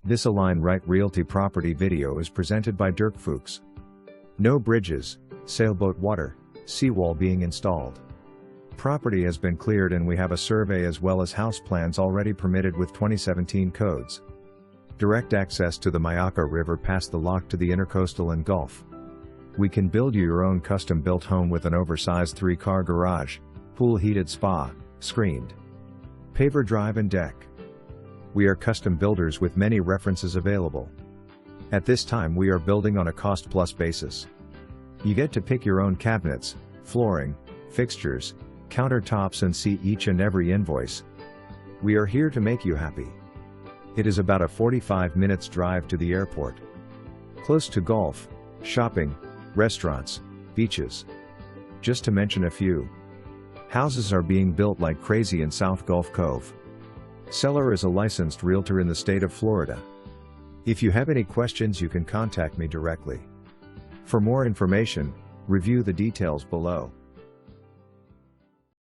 This Align Right Realty property video is presented by Dirk Fuchs. No bridges, sailboat water, seawall being installed. Property has been cleared and we have a survey as well as house plans already permitted with 2017 codes. Direct access to the Myakka River past the lock to the Intercoastal and Gulf. We can build you your own custom-built home with an oversized 3-car garage, pool-heated spa, screened paver drive and deck. We are custom builders with many references available. At this time we are building on a cost-plus basis. You get to pick your own cabinets, flooring, fixtures, countertops and see each and every invoice. We are here to make you happy. It is about a 45 minutes drive to the airport. Close to golf, shopping, restaurants, beaches. Just to mention a few. Houses are being built like crazy in South Gulf Cove. Seller is a licensed realtor in the state of Florida. If you have any questions you can contact me directly. For more information, review the details below.